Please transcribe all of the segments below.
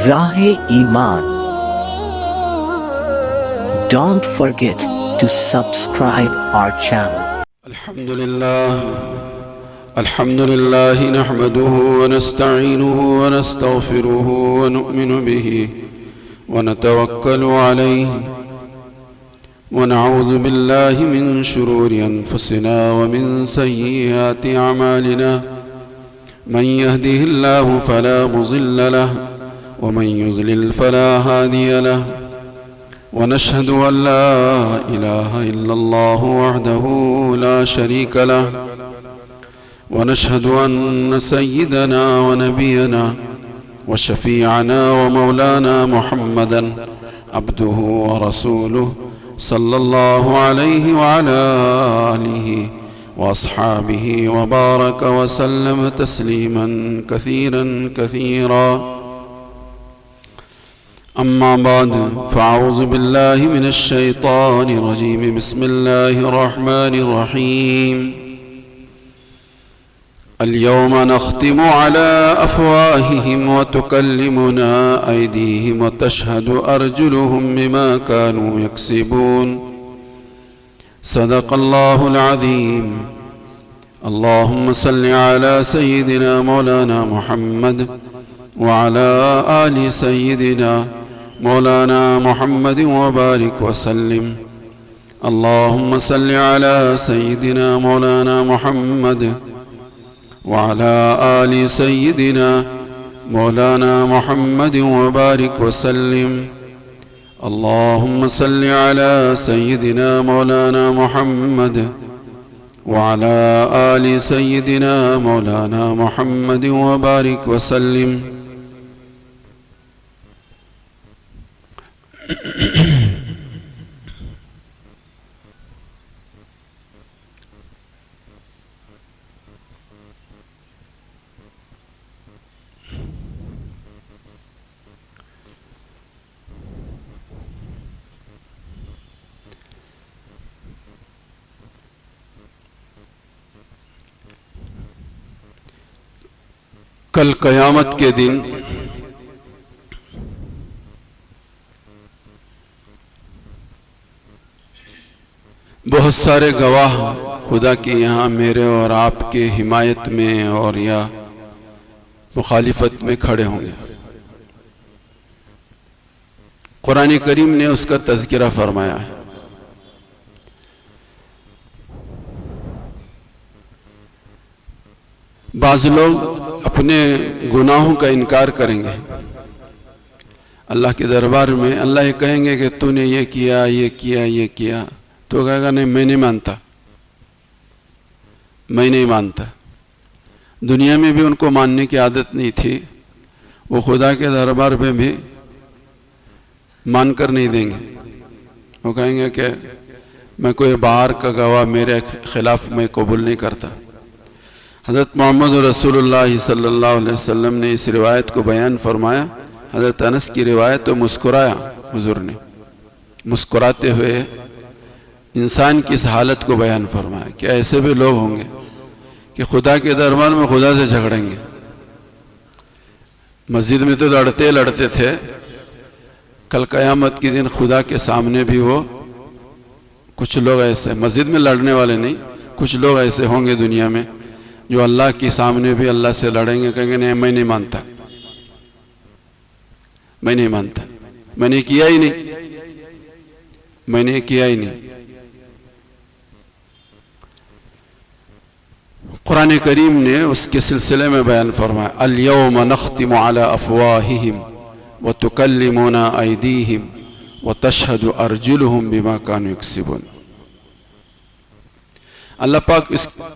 راہ ایمان. Don't forget to subscribe our channel. الحمد لله نحمده ونستعينه ونستغفره ونؤمن به ونتوكل عليه ونعوذ بالله من شرور أنفسنا ومن سيئات أعمالنا من يهده الله فلا مضل له ومن يضلل فلا هادي له ونشهد أن لا إله إلا الله وحده لا شريك له ونشهد أن سيدنا ونبينا وشفيعنا ومولانا محمدا عبده ورسوله صلى الله عليه وعلى آله وأصحابه وبارك وسلم تسليما كثيرا كثيرا. أما بعد فأعوذ بالله من الشيطان الرجيم. بسم الله الرحمن الرحيم. اليوم نختم على أفواههم وتكلمنا أيديهم وتشهد أرجلهم بما كانوا يكسبون. صدق الله العظيم. اللهم صل على سيدنا مولانا محمد وعلى آل سيدنا مولانا محمد وبارك وسلم. اللهم صل على سيدنا مولانا محمد وعلى آل سيدنا مولانا محمد وبارك وسلم. اللهم صل على سيدنا مولانا محمد وعلى آل سيدنا مولانا محمد وبارك وسلم. کل قیامت کے دن بہت سارے گواہ خدا کے یہاں میرے اور آپ کے حمایت میں اور یا مخالفت میں کھڑے ہوں گے. قرآن کریم نے اس کا تذکرہ فرمایا ہے. بعض لوگ اپنے گناہوں کا انکار کریں گے اللہ کے دربار میں. اللہ یہ کہیں گے کہ تو نے یہ کیا یہ کیا یہ کیا، تو کہے گا نہیں میں نہیں مانتا، میں نہیں مانتا. دنیا میں بھی ان کو ماننے کی عادت نہیں تھی، وہ خدا کے دربار میں بھی مان کر نہیں دیں گے. وہ کہیں گے کہ میں کوئی باہر کا گواہ میرے خلاف میں قبول نہیں کرتا. حضرت محمد رسول اللہ صلی اللہ علیہ وسلم نے اس روایت کو بیان فرمایا. حضرت انس کی روایت تو مسکرایا حضور نے، مسکراتے ہوئے انسان کی اس حالت کو بیان فرمایا کہ ایسے بھی لوگ ہوں گے کہ خدا کے دربار میں خدا سے جھگڑیں گے. مسجد میں تو لڑتے تھے، کل قیامت کے دن خدا کے سامنے بھی وہ کچھ لوگ ایسے، مسجد میں لڑنے والے نہیں، کچھ لوگ ایسے ہوں گے دنیا میں جو اللہ کے سامنے بھی اللہ سے لڑیں گے، کہیں گے نہیں میں نہیں مانتا، میں نہیں مانتا، میں نے کیا ہی نہیں، میں نے کیا ہی نہیں. قرآن کریم نے اس کے سلسلے میں بیان فرمایا الیوم نختم علی افواہہم وتکلمنا ایدیہم وتشہد ارجلہم بما کانوا یکسبون. اللہ پاک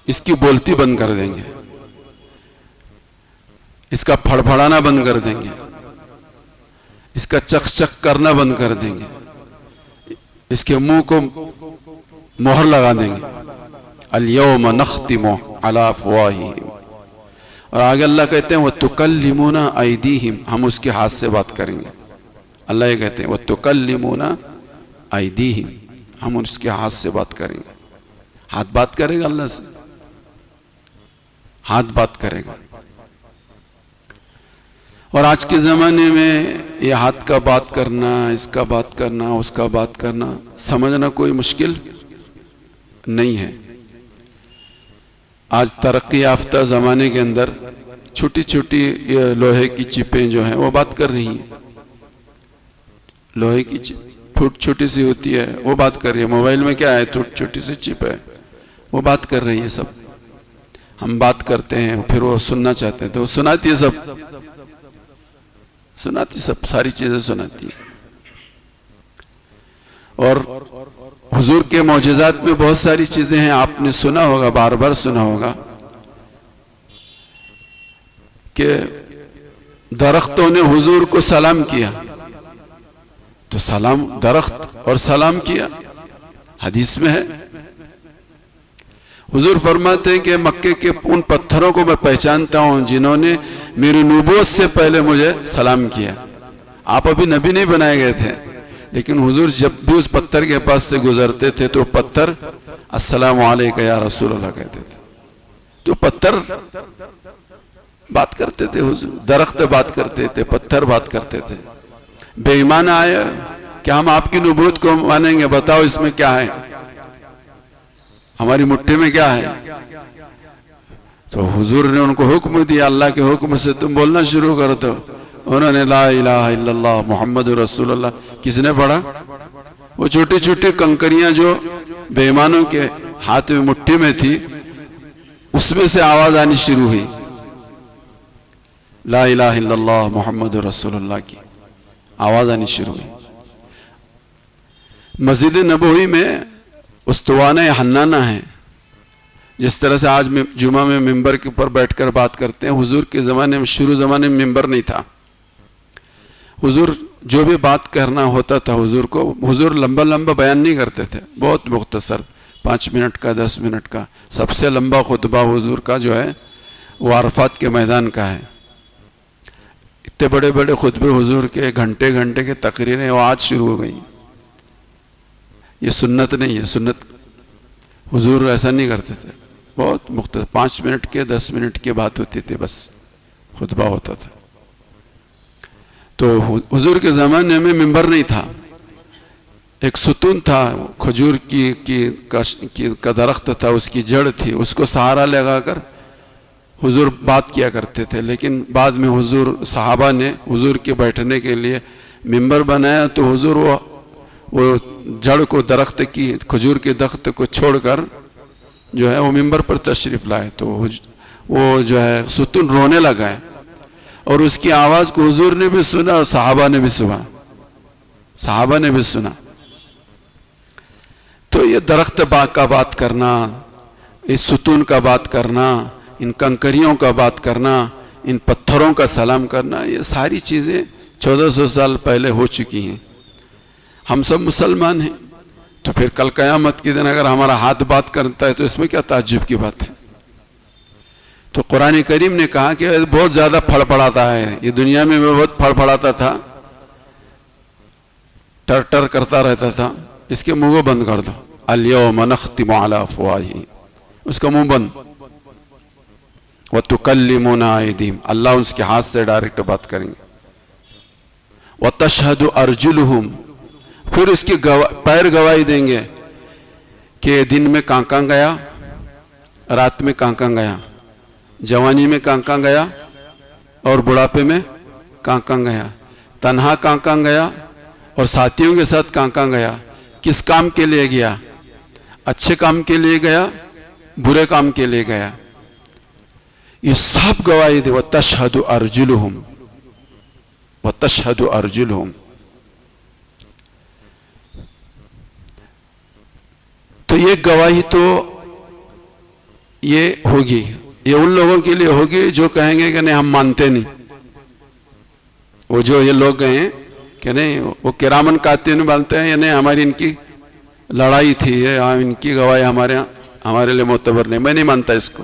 اس کی بولتی بند کر دیں گے، اس کا پھڑپھڑانا بند کر دیں گے، اس کا چک چک کرنا بند کر دیں گے، اس کے منہ کو مہر لگا دیں گے. الیوم نختم علی افواہہم. اور آگے اللہ کہتے ہیں وَتُكَلِّمُونَ أَيْدِيهِمْ، ہم اس کے ہاتھ سے بات کریں گے. اللہ یہ کہتے ہیں وَتُكَلِّمُونَ أَيْدِيهِمْ، ہم اس کے ہاتھ سے بات کریں گے. ہاتھ بات کرے گا اللہ سے، ہاتھ بات کرے گا. اور آج کے زمانے میں یہ ہاتھ کا بات کرنا، اس کا بات کرنا، اس کا بات کرنا سمجھنا کوئی مشکل نہیں ہے۔ آج ترقی یافتہ زمانے کے اندر چھوٹی چھوٹی یہ لوہے کی چپیں جو ہیں وہ بات کر رہی ہیں، لوہے کی چپ چھوٹی سی ہوتی ہے وہ بات کر رہی ہے، موبائل میں کیا ہے چھوٹی سی چپ ہے وہ بات کر رہی ہے۔ سب ہم بات کرتے ہیں پھر وہ سننا چاہتے ہیں تو وہ سناتی ہے، سب سناتی، سب ساری چیزیں سناتی ہیں۔ اور حضور کے معجزات میں بہت ساری چیزیں ہیں، آپ نے سنا ہوگا، بار بار سنا ہوگا کہ درختوں نے حضور کو سلام کیا، تو سلام درخت اور سلام کیا، حدیث میں ہے۔ حضور فرماتے ہیں کہ مکے کے ان پتھروں کو میں پہچانتا ہوں جنہوں نے میری نبوت سے پہلے مجھے سلام کیا۔ آپ ابھی نبی نہیں بنائے گئے تھے، لیکن حضور جب بھی اس پتھر کے پاس سے گزرتے تھے تو پتھر السلام علیکہ یا رسول اللہ کہتے تھے، تو پتھر بات کرتے تھے، حضور درخت بات کرتے تھے، پتھر بات کرتے تھے۔ بے ایمان آئے کہ ہم آپ کی نبوت کو مانیں گے، بتاؤ اس میں کیا ہے، ہماری مٹھی میں کیا ہے؟ تو حضور نے ان کو حکم دیا، اللہ کے حکم سے تم بولنا شروع کر دو۔ انہوں نے لا الہ الا اللہ محمد رسول اللہ کس نے پڑھا؟ وہ چھوٹی چھوٹی کنکریاں جو بے ایمانوں کے ہاتھ میں مٹھی میں تھی، اس میں سے آواز آنی شروع ہوئی، لا الہ الا اللہ محمد رسول اللہ کی آواز آنی شروع ہوئی۔ مسجد نبوی میں استوانہ حنانہ ہے، جس طرح سے آج جمعہ میں ممبر کے اوپر بیٹھ کر بات کرتے ہیں، حضور کے زمانے میں شروع زمانے میں ممبر نہیں تھا۔ حضور جو بھی بات کرنا ہوتا تھا حضور کو، حضور لمبا لمبا بیان نہیں کرتے تھے، بہت مختصر 5 منٹ کا 10 منٹ کا۔ سب سے لمبا خطبہ حضور کا جو ہے وہ عرفات کے میدان کا ہے۔ اتنے بڑے بڑے خطبے حضور کے، گھنٹے گھنٹے کے تقریریں وہ آج شروع ہو گئی۔ یہ سنت نہیں ہے، سنت حضور ایسا نہیں کرتے تھے، بہت مختصر 5 منٹ کے 10 منٹ کی بات ہوتی تھی، بس خطبہ ہوتا تھا۔ تو حضور کے زمانے میں ممبر نہیں تھا، ایک ستون تھا، کھجور کا درخت تھا، اس کی جڑ تھی، اس کو سہارا لگا کر حضور بات کیا کرتے تھے۔ لیکن بعد میں حضور صحابہ نے حضور کے بیٹھنے کے لیے ممبر بنایا، تو حضور وہ جڑ کو، درخت کی، کھجور کے درخت کو چھوڑ کر جو ہے وہ ممبر پر تشریف لائے، تو وہ جو ہے ستون رونے لگا ہے، اور اس کی آواز کو حضور نے بھی سنا اور صحابہ نے بھی سنا۔ تو یہ درخت کا بات کرنا، اس ستون کا بات کرنا، ان کنکریوں کا بات کرنا، ان پتھروں کا سلام کرنا، یہ ساری چیزیں 1400 سال پہلے ہو چکی ہیں۔ ہم سب مسلمان ہیں، تو پھر کل قیامت کے دن اگر ہمارا ہاتھ بات کرتا ہے تو اس میں کیا تعجب کی بات ہے؟ تو قرآن کریم نے کہا کہ بہت زیادہ پھڑ پڑاتا ہے، یہ دنیا میں بہت پھڑ پڑاتا تھا، ٹر ٹر کرتا رہتا تھا، اس کے منہ کو بند کر دو، الیوم نختم علی افواہہم، اس کا منہ بند، وتکلمنا ایدیہم، اللہ اس کے ہاتھ سے ڈائریکٹ بات کریں گے، وتشہد ارجلہم، پھر اس کے پیر گواہی دیں گے کہ دن میں کہاں کہاں گیا، رات میں کہاں کہاں گیا، جوانی میں کہاں کہاں گیا، اور بڑھاپے میں کہاں کہاں گیا، تنہا کہاں کہاں گیا اور ساتھیوں کے ساتھ کہاں کہاں گیا، کس کام کے لیے گیا، اچھے کام کے لیے گیا، برے کام کے لیے گیا، یہ سب گواہی دے۔ وَتَشْهَدُ أَرْجُلُهُمْ وَتَشْهَدُ أَرْجُلُهُمْ، تو یہ گواہی تو یہ ہوگی، یہ ان لوگوں کے لیے ہوگی جو کہیں گے کہ نہیں ہم مانتے نہیں، وہ جو یہ لوگ گئے ہیں کہ نہیں وہ کرامن کاتبین مانتے ہیں یا نہیں، ہماری ان کی لڑائی تھی، ان کی گواہی ہمارے لیے معتبر نہیں، میں نہیں مانتا اس کو،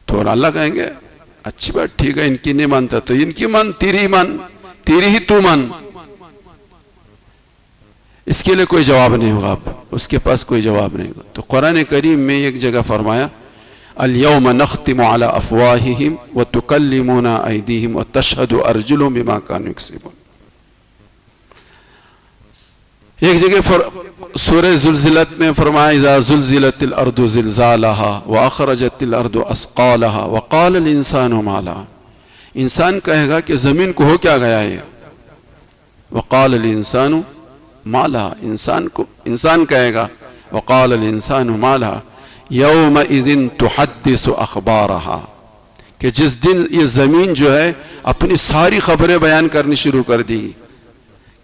تو اللہ کہیں گے اچھی بات، ٹھیک ہے، ان کی نہیں مانتا تو ان کی مان، تیری ہی تو مان، اس کے لیے کوئی جواب نہیں ہوگا، اس کے پاس کوئی جواب نہیں ہوگا۔ تو قرآن کریم میں ایک جگہ فرمایا اليوم نختم على افواههم وتكلمنا ايديهم وتشهد ارجلهم بما كانوا يكسبون. ایک جگہ سورہ زلزلت میں فرمایا اذا زلزلت الارض زلزالها واخرجت الارض اثقالها وقال الانسان ما لها. انسان کہے گا کہ زمین کو ہو کیا گیا ہے. وقال الانسان ما لها. انسان کہے گا وقال الانسان ما لها یومئذ تحدث اخبارها کہ جس دن یہ زمین جو ہے اپنی ساری خبریں بیان کرنی شروع کر دی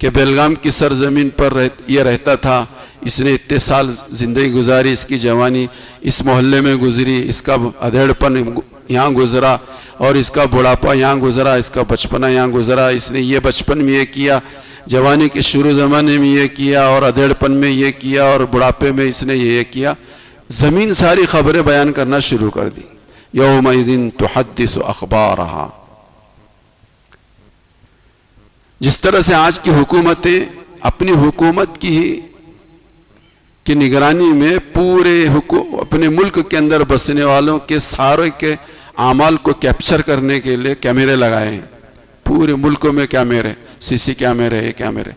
کہ بیلگام کی سرزمین پر یہ رہتا تھا, اس نے اتنے سال زندگی گزاری, اس کی جوانی اس محلے میں گزری, اس کا ادھیڑ پن یہاں گزرا اور اس کا بڑھاپا یہاں گزرا, اس کا بچپنا یہاں گزرا, اس نے یہ بچپن میں یہ کیا, جوانی کے شروع زمانے میں یہ کیا اور ادھیڑ پن میں یہ کیا اور بڑھاپے میں اس نے یہ کیا. زمین ساری خبریں بیان کرنا شروع کر دی. یومئذ تحدث اخبارها. جس طرح سے آج کی حکومتیں اپنی حکومت کی نگرانی میں پورے اپنے ملک کے اندر بسنے والوں کے سارے کے اعمال کو کیپچر کرنے کے لیے کیمرے لگائے ہیں. پورے ملکوں میں کیمرے, سی سی کیمرے, یہ کیمرے.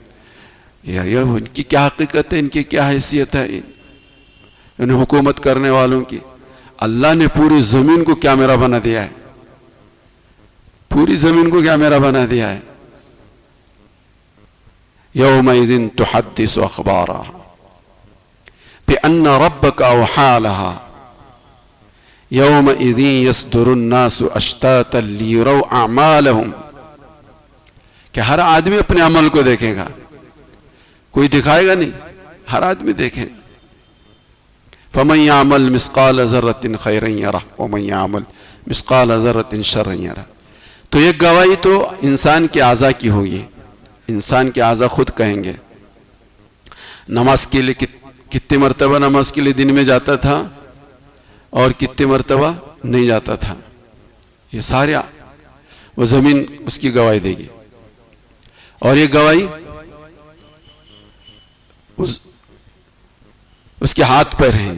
یہ ان کی کیا حقیقت ہے, ان کی کیا حیثیت ہے ان حکومت کرنے والوں کی. اللہ نے پوری زمین کو کیمرہ بنا دیا ہے, پوری زمین کو کیمرہ بنا دیا ہے. یومئذ تحدث اخبارها بأن ربك أوحى لها یومئذ يصدر الناس اشتاتا ليروا اعمالهم. کہ ہر آدمی اپنے عمل کو دیکھے گا, کوئی دکھائے گا نہیں, ہر آدمی دیکھے گا. فمن يعمل مثقال ذرة خيرا يره ومن يعمل مثقال ذرة شرا يره. تو یہ گواہی تو انسان کے اعضاء کی ہوگی. انسان کے اعضاء خود کہیں گے. نماز کے لیے کتنی مرتبہ نماز کے لیے دن میں جاتا تھا اور کتنی مرتبہ نہیں جاتا تھا, یہ سارے وہ زمین اس کی گواہی دے گی. اور یہ گواہی اس کے ہاتھ پیر ہیں.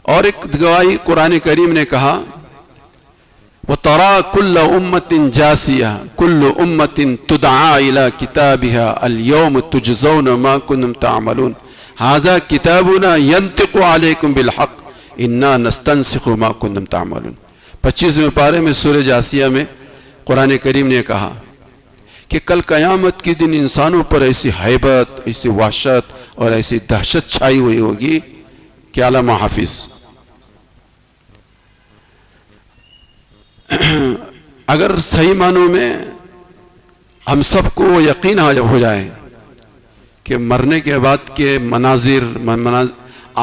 اور ایک گواہی قرآن کریم نے کہا وَتَرَى كُلَّ أُمَّةٍ جَاسِيَةٍ كُلُّ أُمَّةٍ تُدْعَى إِلَى كِتَابِهَا الْيَوْمَ تُجْزَوْنَ مَا كُنتُمْ تَعْمَلُونَ هَذَا كِتَابُنَا يَنطِقُ عَلَيْكُمْ بِالْحَقِّ إِنَّا نَسْتَنسِخُ مَا كُنتُمْ تَعْمَلُونَ. 25ویں پارے میں سورہ جاسیہ میں قرآن کریم نے کہا کہ کل قیامت کے دن انسانوں پر ایسی ہیبت, ایسی وحشت اور ایسی دہشت چھائی ہوئی ہوگی کہ علامہ حافظ. اگر صحیح معنوں میں ہم سب کو یقین ہو جائے کہ مرنے کے بعد کے مناظر,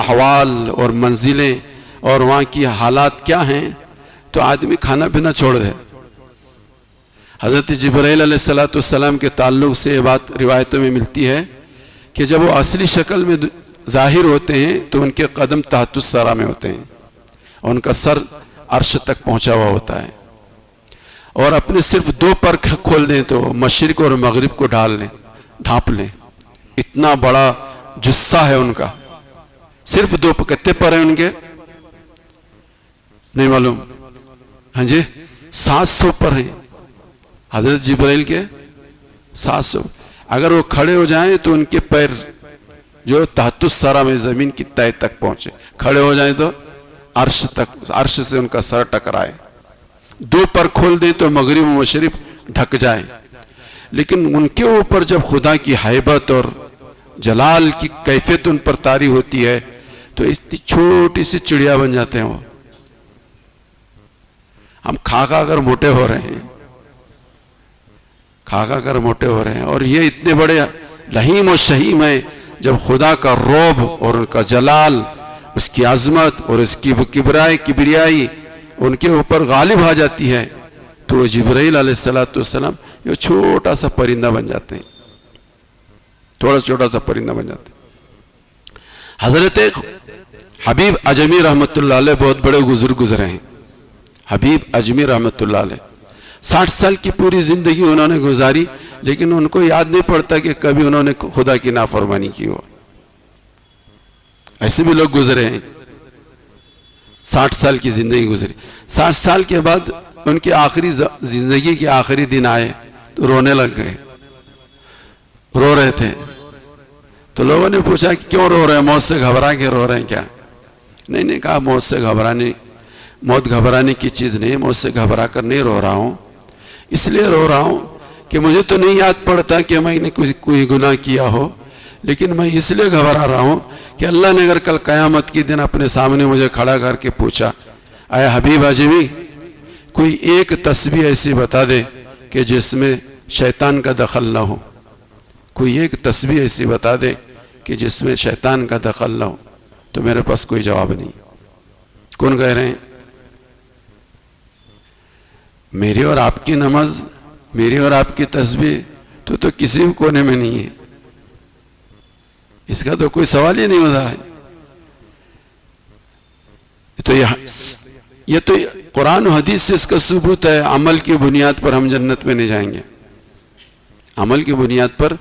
احوال اور منزلیں اور وہاں کی حالات کیا ہیں, تو آدمی کھانا پینا چھوڑ دے. حضرت جبرائیل علیہ السلام کے تعلق سے یہ بات روایتوں میں ملتی ہے کہ جب وہ اصلی شکل میں ظاہر ہوتے ہیں تو ان کے قدم تحت الثری میں ہوتے ہیں اور ان کا سر عرش تک پہنچا ہوا ہوتا ہے. اور اپنے صرف 2 پر کھول دیں تو مشرق اور مغرب کو ڈھانپ لیں. اتنا بڑا جثہ ہے ان کا. صرف 2 پر. کتنے پر ہیں ان کے نہیں معلوم, ہاں جی 700 پر ہیں حضرت جبرائیل کے. 700. اگر وہ کھڑے ہو جائیں تو ان کے پیر جو تحت الثری میں زمین کی تہہ تک پہنچے, کھڑے ہو جائیں تو عرش تک, عرش سے ان کا سر ٹکرائے. 2 پر کھول دیں تو مغرب و مشرق ڈھک جائیں. لیکن ان کے اوپر جب خدا کی ہیبت اور جلال کی کیفیت ان پر طاری ہوتی ہے تو اتنی چھوٹی سی چڑیا بن جاتے ہیں وہ. ہم کھا کر موٹے ہو رہے ہیں, کھا کر موٹے ہو رہے ہیں, اور یہ اتنے بڑے لہیم و شہیم ہیں. جب خدا کا روب اور ان کا جلال, اس کی عظمت اور اس کی کبریائی ان کے اوپر غالب آ جاتی ہے تو وہ جبرائیل علیہ السلام یہ چھوٹا سا پرندہ بن جاتے ہیں, چھوٹا سا پرندہ بن جاتے ہیں. حضرت حبیب اجمی رحمۃ اللہ علیہ بہت بڑے بزرگ گزرے ہیں. حبیب اجمی رحمۃ اللہ علیہ 60 سال کی پوری زندگی انہوں نے گزاری, لیکن ان کو یاد نہیں پڑتا کہ کبھی انہوں نے خدا کی نافرمانی کی ہو. ایسے بھی لوگ گزرے ہیں. 60 سال کی زندگی گزری. 60 سال کے بعد ان کی آخری زندگی کے آخری دن آئے تو رونے لگ گئے, رو رہے تھے. تو لوگوں نے پوچھا کہ کیوں رو رہے ہیں, موت سے گھبرا کے رو رہے ہیں کیا؟ نہیں, کہا موت گھبرانے کی چیز نہیں, موت سے گھبرا کر نہیں رو رہا ہوں, اس لیے رو رہا ہوں کہ مجھے تو نہیں یاد پڑتا کہ میں نے کوئی گناہ کیا ہو, لیکن میں اس لیے گھبرا رہا ہوں کہ اللہ نے اگر کل قیامت کے دن اپنے سامنے مجھے کھڑا کر کے پوچھا, اے حبیب اجمی کوئی ایک تسبیح ایسی بتا دے کہ جس میں شیطان کا دخل نہ ہو, کوئی ایک تسبیح ایسی بتا دے کہ جس میں شیطان کا دخل نہ ہو, تو میرے پاس کوئی جواب نہیں. کون کہہ رہے ہیں؟ میری اور آپ کی نماز, میری اور آپ کی تسبیح تو کسی کونے میں نہیں ہے, اس کا تو کوئی سوال ہی نہیں ہوتا ہے. تو یہ تو قرآن و حدیث سے اس کا ثبوت ہے. عمل کی بنیاد پر ہم جنت میں نہیں جائیں گے, عمل کی بنیاد پر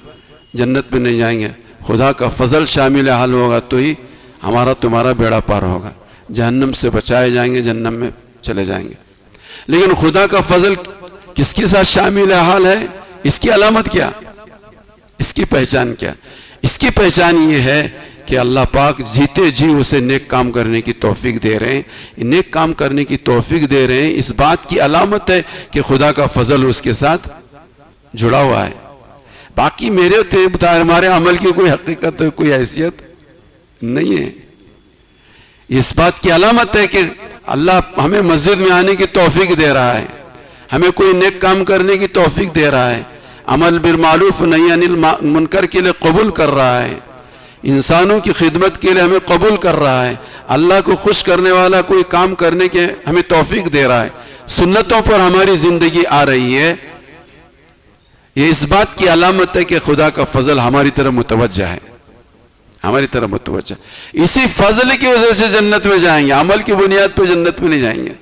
جنت میں نہیں جائیں گے. خدا کا فضل شامل حال ہوگا تو ہی ہمارا تمہارا بیڑا پار ہوگا, جہنم سے بچائے جائیں گے, جہنم میں چلے جائیں گے. لیکن خدا کا فضل کس کے ساتھ شامل حال ہے, اس کی علامت کیا, اس کی پہچان کیا؟ اس کی پہچان یہ ہے کہ اللہ پاک جیتے جی اسے نیک کام کرنے کی توفیق دے رہے ہیں, نیک کام کرنے کی توفیق دے رہے ہیں. اس بات کی علامت ہے کہ خدا کا فضل اس کے ساتھ جڑا ہوا ہے. باقی میرے ہمارے عمل کی کوئی حقیقت کوئی حیثیت نہیں ہے. اس بات کی علامت ہے کہ اللہ ہمیں مسجد میں آنے کی توفیق دے رہا ہے, ہمیں کوئی نیک کام کرنے کی توفیق دے رہا ہے, عمل بالمعروف نہی عن المنکر کے لیے قبول کر رہا ہے, انسانوں کی خدمت کے لیے ہمیں قبول کر رہا ہے, اللہ کو خوش کرنے والا کوئی کام کرنے کے ہمیں توفیق دے رہا ہے, سنتوں پر ہماری زندگی آ رہی ہے. یہ اس بات کی علامت ہے کہ خدا کا فضل ہماری طرف متوجہ ہے, ہماری طرف متوجہ. اسی فضل کی وجہ سے جنت میں جائیں گے, عمل کی بنیاد پہ جنت میں نہیں جائیں گے.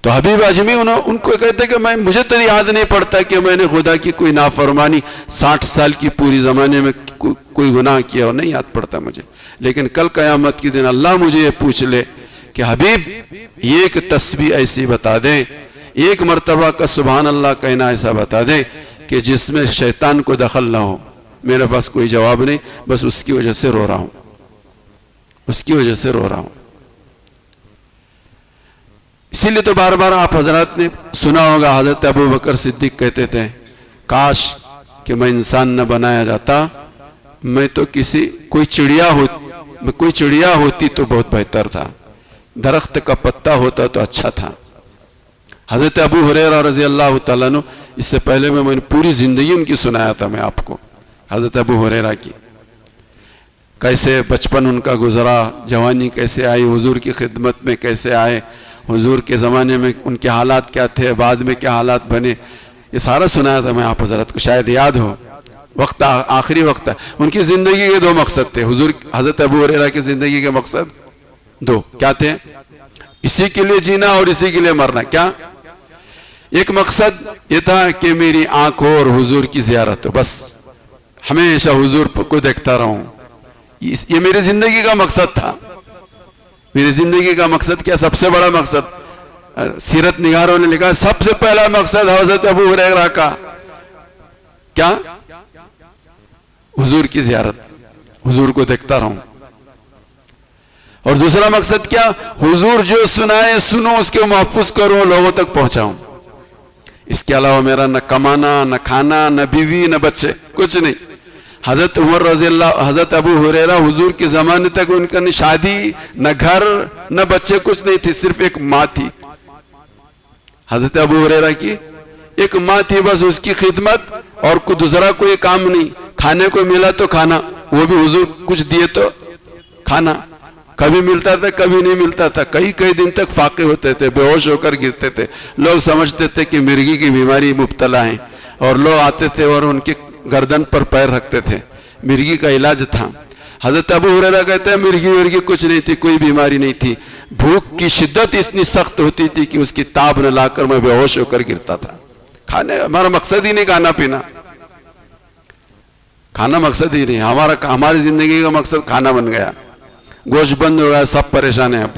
تو حبیب اجمی ان کو کہتے کہ مجھے تو یاد نہیں پڑتا کہ میں نے خدا کی کوئی نافرمانی 60 سال کی پوری زمانے میں کوئی گناہ کیا ہو, نہیں یاد پڑتا مجھے. لیکن کل قیامت کے دن اللہ مجھے یہ پوچھ لے کہ حبیب ایک تسبیح ایسی بتا دیں, ایک مرتبہ کا سبحان اللہ کہنا ایسا بتا دیں کہ جس میں شیطان کو دخل نہ ہو, میرے پاس کوئی جواب نہیں, بس اس کی وجہ سے رو رہا ہوں, اس کی وجہ سے رو رہا ہوں. اسی لیے تو بار بار آپ حضرات نے سنا ہوگا, حضرت ابو بکر صدیق کہتے تھے کاش کہ میں انسان نہ بنایا جاتا, میں تو کوئی چڑیا ہوتی تو بہت بہتر تھا, درخت کا پتا ہوتا تو اچھا تھا. حضرت ابو ہریرہ رضی اللہ تعالیٰ عنہ, اس سے پہلے میں نے پوری زندگی ان کی سنایا تھا میں آپ کو, حضرت ابو ہریرہ کی کیسے بچپن ان کا گزرا, جوانی کیسے آئی, حضور کی خدمت میں کیسے آئے, حضور کے زمانے میں ان کے حالات کیا تھے, بعد میں کیا حالات بنے, یہ سارا سنایا تھا میں آپ حضرت کو, شاید یاد ہو. وقت آخری وقت ہے. ان کی زندگی کے 2 مقصد تھے, حضرت ابو ہریرہ کی زندگی کے مقصد 2 کیا تھے؟ اسی کے لیے جینا اور اسی کے لیے مرنا. کیا؟ ایک مقصد یہ تھا کہ میری آنکھ ہو اور حضور کی زیارت ہو, بس ہمیشہ حضور کو دیکھتا رہوں. یہ میری زندگی کا مقصد تھا. میری زندگی کا مقصد کیا؟ سب سے بڑا مقصد, سیرت نگاروں نے لکھا سب سے پہلا مقصد حضرت ابو ہریرہ کا کیا؟ حضور کی زیارت, حضور کو دیکھتا رہوں. اور دوسرا مقصد کیا؟ حضور جو سنائے سنو, اس کے محفوظ کروں, لوگوں تک پہنچاؤں. اس کے علاوہ میرا نہ کمانا, نہ کھانا, نہ بیوی, نہ بچے, کچھ نہیں. حضرت عمر رضی اللہ, حضرت ابو ہریرہ حضور کے زمانے تک ان کا نہ شادی, نہ گھر, نہ بچے, کچھ نہیں تھی, صرف ایک ماں تھی. حضرت ابو ہریرہ کی ایک ماں تھی, بس اس کی خدمت اور دوسرا کوئی کام نہیں. کھانے کو ملا تو کھانا, وہ بھی حضور کچھ دیے تو کھانا, کبھی ملتا تھا کبھی نہیں ملتا تھا, کئی دن تک فاقے ہوتے تھے, بے ہوش ہو کر گرتے تھے. لوگ سمجھتے تھے کہ مرگی کی بیماری مبتلا ہیں, اور لوگ آتے تھے اور ان کی گردن پر پیر رکھتے تھے, مرگی کا علاج تھا. حضرت ابو ہریرہ کہتے ہیں مرگی کچھ نہیں تھی, کوئی بیماری نہیں تھی. بھوک کی شدت اتنی سخت ہوتی تھی کہ اس کی تاب نہ لا کر میں بے ہوش ہو کر گرتا تھا. ہمارا مقصد ہی نہیں کھانا پینا, کھانا مقصد ہی نہیں. ہماری زندگی کا مقصد کھانا بن گیا, گوشت بند ہو گیا, سب پریشان ہیں. اب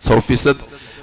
100%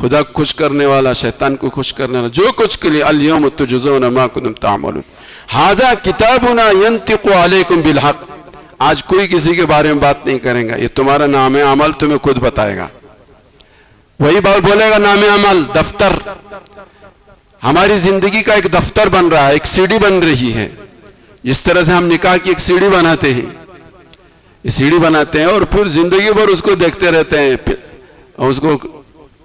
خدا کو خوش کرنے والا، شیطان کو خوش کرنے والا، جو کچھ کے لیے الیوم تجزون ما کنتم تعملون ھذا کتابنا ینطق علیکم بالحق. آج کوئی کسی کے بارے میں بات نہیں کرے گا، یہ تمہارا نام عمل تمہیں خود بتائے گا. وہی بات بولے گا، نام عمل دفتر. ہماری زندگی کا ایک دفتر بن رہا ہے، ایک سی ڈی بن رہی ہے. جس طرح سے ہم نکاح کی ایک سی ڈی بناتے ہیں، یہ سی ڈی بناتے ہیں اور پھر زندگی بھر اس کو دیکھتے رہتے ہیں، اور اس کو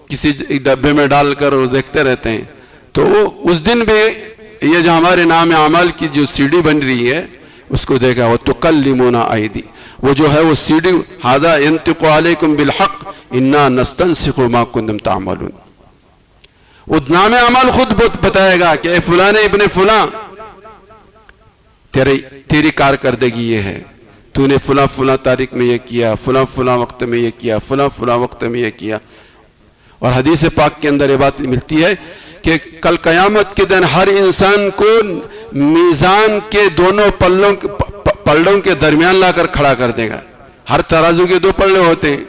کسی ڈبے میں ڈال کر دیکھتے رہتے ہیں. تو اس دن بھی یہ جو ہمارے نام عمل کی جو سی ڈی بن رہی ہے اس کو دیکھا. وَتُكَلِّمُونَ أَيْدِي، وہ جو ہے وہ سی ڈی ھذا يَنطِقُ عَلَيْكُمْ بِالْحَقِّ إِنَّا نَسْتَنسِخُ مَا كُنتُمْ تَعْمَلُونَ. وہ نام عمل خود بتائے گا کہ اے فلاں ابن فلاں، تیری کارکردگی یہ ہے، تو نے فلاں فلاں تاریخ میں یہ کیا، فلاں فلاں وقت میں یہ کیا، فلاں فلاں وقت میں یہ کیا. اور حدیث پاک کے اندر یہ بات ملتی ہے کہ کل قیامت کے دن ہر انسان کو میزان کے دونوں پلڑوں کے درمیان لا کر کھڑا کر دے گا. ہر ترازو کے دو پلڑے ہوتے ہیں،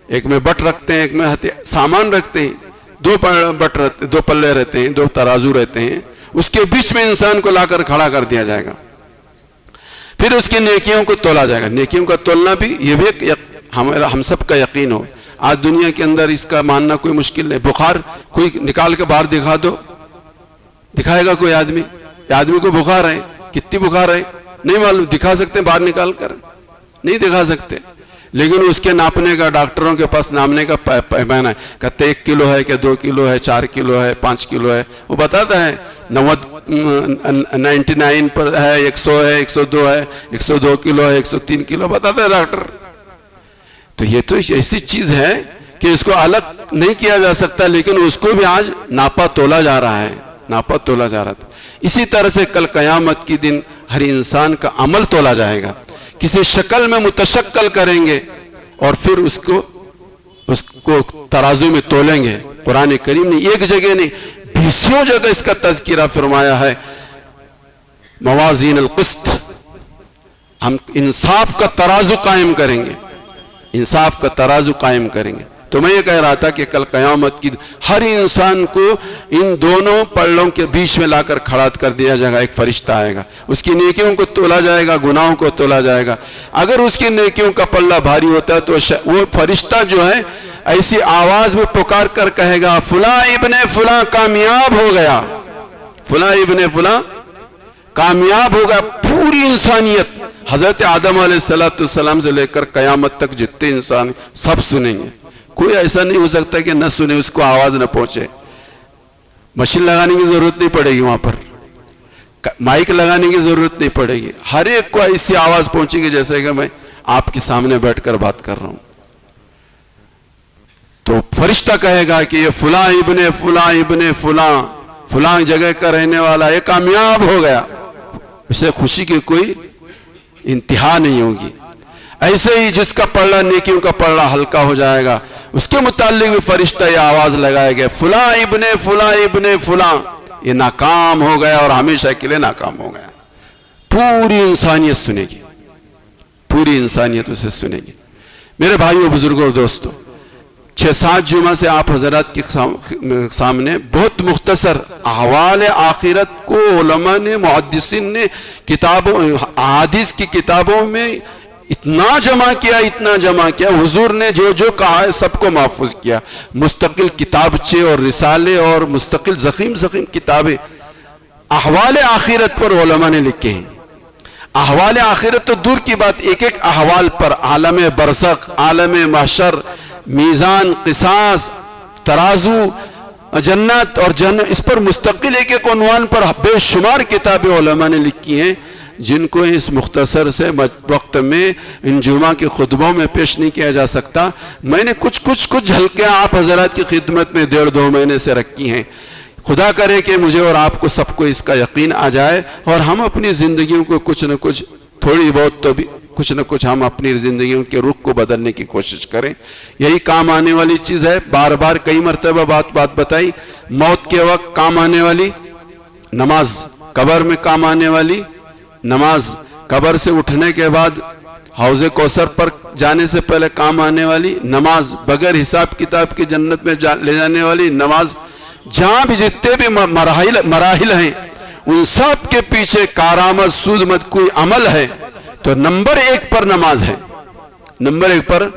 ایک میں بٹ رکھتے ہیں، ایک میں سامان رکھتے ہیں. دو پلڑے رہتے ہیں، دو ترازو رہتے ہیں، اس کے بیچ میں انسان کو لا کر کھڑا کر دیا جائے گا. پھر اس کی نیکیوں کو تولا جائے گا. نیکیوں کا تولنا بھی یہ بھی ہم سب کا یقین ہو. آج دنیا کے اندر اس کا ماننا کوئی مشکل نہیں. بخار کوئی نکال کے باہر دکھا دو، دکھائے گا کوئی آدمی؟ آدمی کو بخار ہے، کتنی بخار ہے نہیں معلوم. دکھا سکتے ہیں باہر نکال کر؟ نہیں دکھا سکتے. لیکن اس کے ناپنے کا ڈاکٹروں کے پاس ناپنے کا پیمانہ ہے. کہتے 1 کلو ہے کہ 2 کلو ہے، 4 کلو ہے، 5 کلو ہے. وہ بتاتا ہے 99 پر ہے، 100 ہے، 102 ہے، 102 کلو ہے، 103 کلو بتاتا ہے ڈاکٹر. تو یہ تو ایسی چیز ہے کہ اس کو الگ نہیں کیا جا سکتا، لیکن اس کو بھی آج ناپا تولا جا رہا ہے، ناپا تولا جا رہا تھا. اسی طرح سے کل قیامت کی دن ہر انسان کا عمل تولا جائے گا. کسی شکل میں متشکل کریں گے اور پھر اس کو ترازو میں تولیں گے. قرآن کریم نے ایک جگہ نہیں 20 جگہ اس کا تذکرہ فرمایا ہے. موازین القسط، ہم انصاف کا ترازو قائم کریں گے، انصاف کا ترازو قائم کریں گے. تو میں یہ کہہ رہا تھا کہ کل قیامت کی ہر انسان کو ان دونوں پلڑوں کے بیچ میں لا کر کھڑا کر دیا جائے گا. ایک فرشتہ آئے گا، اس کی نیکیوں کو تولا جائے گا، گناہوں کو تولا جائے گا. اگر اس کی نیکیوں کا پلڑا بھاری ہوتا ہے تو وہ فرشتہ جو ہے ایسی آواز میں پکار کر کہے گا فلاں ابن فلاں کامیاب ہو گیا، فلاں ابن فلاں کامیاب ہو گیا. پوری انسانیت حضرت آدم علیہ السلام سے لے کر قیامت تک جتنے انسان سب سنیں گے. کوئی ایسا نہیں ہو سکتا کہ نہ سنے، اس کو آواز نہ پہنچے. مشین لگانے کی ضرورت نہیں پڑے گی، وہاں پر مائک لگانے کی ضرورت نہیں پڑے گی. ہر ایک کو ایسی آواز پہنچے گی جیسے کہ میں آپ کے سامنے بیٹھ کر بات کر رہا ہوں. تو فرشتہ کہے گا کہ یہ فلاں ابن فلاں ابن فلاں فلاں جگہ کا رہنے والا یہ کامیاب ہو گیا. اسے خوشی کی کوئی انتہا نہیں ہوگی. ایسے ہی جس کا پلڑا نیکیوں کا پلڑا ہلکا ہو جائے گا، اس کے متعلق بھی فرشتہ یہ آواز لگائے گا فلاں ابن فلاں ابن فلاں یہ ناکام ہو گیا اور ہمیشہ کے لیے ناکام ہو گیا. پوری انسانیت سنے گی، پوری انسانیت اسے سنے گی. میرے بھائیوں، بزرگوں اور دوستوں، 6-7 جمعہ سے آپ حضرات کے سامنے بہت مختصر احوال آخرت کو علماء نے، محدثین نے کتابوں احادیث کی کتابوں میں اتنا جمع کیا. حضور نے جو کہا ہے سب کو محفوظ کیا. مستقل کتابچے اور رسالے اور مستقل زخیم کتابیں احوال آخرت پر علماء نے لکھے ہیں. احوال آخرت تو دور کی بات، ایک ایک احوال پر، عالم برزخ، عالم محشر، میزان، قصاص، ترازو، جنت اور اس پر مستقل ایک ایک عنوان پر بے شمار کتابیں علماء نے لکھی ہیں، جن کو اس مختصر سے وقت میں ان جمعہ کے خطبوں میں پیش نہیں کیا جا سکتا. میں نے کچھ جھلکیاں آپ حضرات کی خدمت میں 1.5-2 مہینے سے رکھی ہیں. خدا کرے کہ مجھے اور آپ کو سب کو اس کا یقین آ جائے اور ہم اپنی زندگیوں کو کچھ نہ کچھ، تھوڑی بہت تو بھی کچھ نہ کچھ ہم اپنی زندگیوں کے رخ کو بدلنے کی کوشش کریں. یہی کام آنے والی چیز ہے. بار بار کئی مرتبہ بات بتائی. موت کے وقت کام آنے والی نماز، قبر میں کام آنے والی نماز، قبر سے اٹھنے کے بعد حوض کوثر پر جانے سے پہلے کام آنے والی نماز، بغیر حساب کتاب کی جنت میں لے جانے والی نماز، جہاں بھی جتنے بھی مراحل ہیں ان سب کے پیچھے کارآمد سود مت کوئی عمل ہے تو نمبر 1 پر نماز ہے، نمبر 1 پر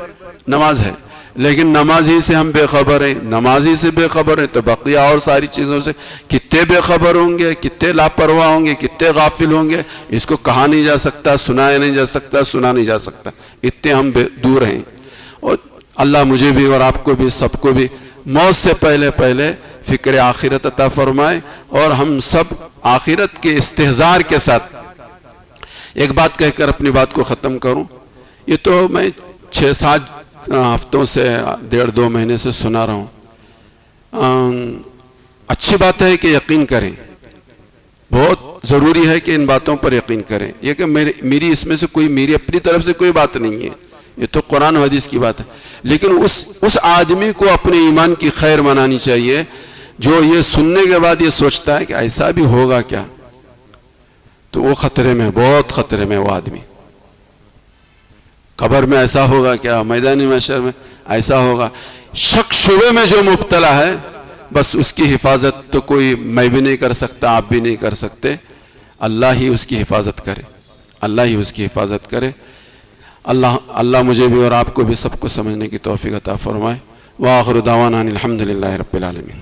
نماز ہے۔ لیکن نمازی سے ہم بے خبر ہیں، نمازی سے بے خبر ہیں تو بقیہ اور ساری چیزوں سے کتنے بے خبر ہوں گے، کتنے لاپرواہ ہوں گے، کتنے غافل ہوں گے، اس کو کہا نہیں جا سکتا، سنایا نہیں جا سکتا، سنا نہیں جا سکتا، اتنے ہم دور ہیں۔ اور اللہ مجھے بھی اور آپ کو بھی، سب کو بھی موت سے پہلے فکر آخرت عطا فرمائے، اور ہم سب آخرت کے استحضار کے ساتھ ایک بات کہہ کر اپنی بات کو ختم کروں۔ یہ تو میں 6-7 ہفتوں سے 1.5-2 مہینے سے سنا رہا ہوں۔ اچھی بات ہے کہ یقین کریں، بہت ضروری ہے کہ ان باتوں پر یقین کریں۔ یہ کہ میری اس میں سے کوئی، میری اپنی طرف سے کوئی بات نہیں ہے، یہ تو قرآن و حدیث کی بات ہے۔ لیکن اس آدمی کو اپنے ایمان کی خیر منانی چاہیے جو یہ سننے کے بعد یہ سوچتا ہے کہ ایسا بھی ہوگا کیا، تو وہ خطرے میں، بہت خطرے میں وہ آدمی۔ قبر میں ایسا ہوگا کیا، میدان محشر میں ایسا ہوگا، شک شبے میں جو مبتلا ہے، بس اس کی حفاظت تو کوئی میں بھی نہیں کر سکتا، آپ بھی نہیں کر سکتے، اللہ ہی اس کی حفاظت کرے، اللہ ہی اس کی حفاظت کرے۔ اللہ مجھے بھی اور آپ کو بھی سب کو سمجھنے کی توفیق عطا فرمائے۔ وآخر دعوانا الحمدللہ رب العالمین۔